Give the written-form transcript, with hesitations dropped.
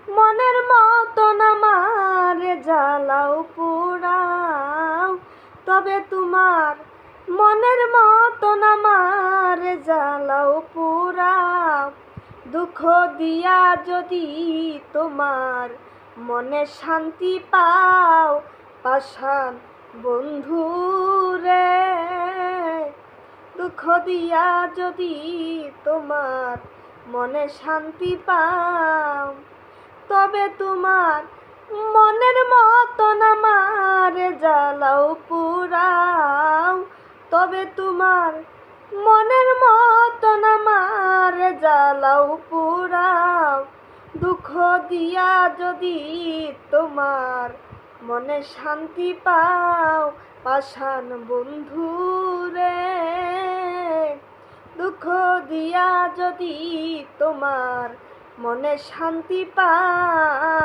মনের মতন আমার জ্বালাও পোড়াও, তবে তোমার মনের মতন আমার জ্বালাও পোড়াও। দুঃখ দিয়া যদি তোমার মনে শান্তি পাও, পাষাণ বন্ধু রে। দুঃখ দিয়া যদি তোমার মনে শান্তি পাও, তবে তোমার মনের মতন আমার জ্বালাও পোড়াও, তবে তোমার মনের মতন আমার জ্বালাও পোড়াও। দুঃখ দিয়া যদি তোমার মনে শান্তি পাও, পাষাণ বন্ধু রে। দুঃখ দিয়া যদি তোমার মনে শান্তি পাও।